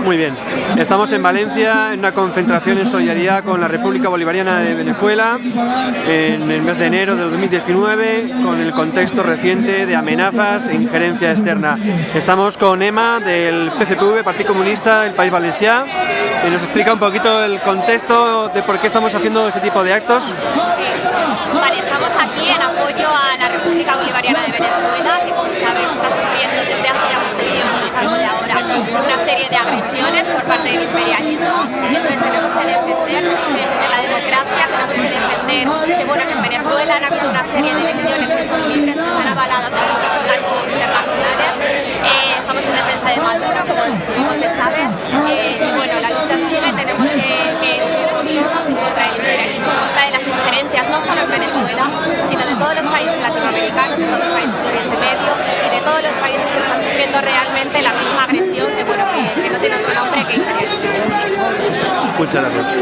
Muy bien, estamos en Valencia en una concentración en solidaridad con la República Bolivariana de Venezuela en el mes de enero del 2019 con el contexto reciente de amenazas e injerencia externa. Estamos con Emma del PCPV, Partido Comunista del País Valencià, y nos explica un poquito el contexto de por qué estamos haciendo este tipo de actos. Vale, estamos aquí en apoyo a la República Bolivariana de Venezuela, que como sabéis está sufriendo desde hace ya mucho tiempo, no es algo de ahora, una serie de agresiones por parte del imperialismo. Entonces tenemos que defender la democracia, tenemos que defender que, bueno, que en Venezuela han habido una serie de elecciones que son libres, que están avaladas por muchos organismos internacionales. Estamos en defensa de Maduro, como lo estuvimos de Chávez, y bueno, la lucha sigue, tenemos que unirnos todos en contra del imperialismo, en contra de las injerencias, no solo en Venezuela, sino de todos los países latinoamericanos, de todos los países de Oriente Medio y de todos los países que están sufriendo realmente la misma agresión que, bueno, que no tiene otro nombre que imperialismo. Muchas gracias.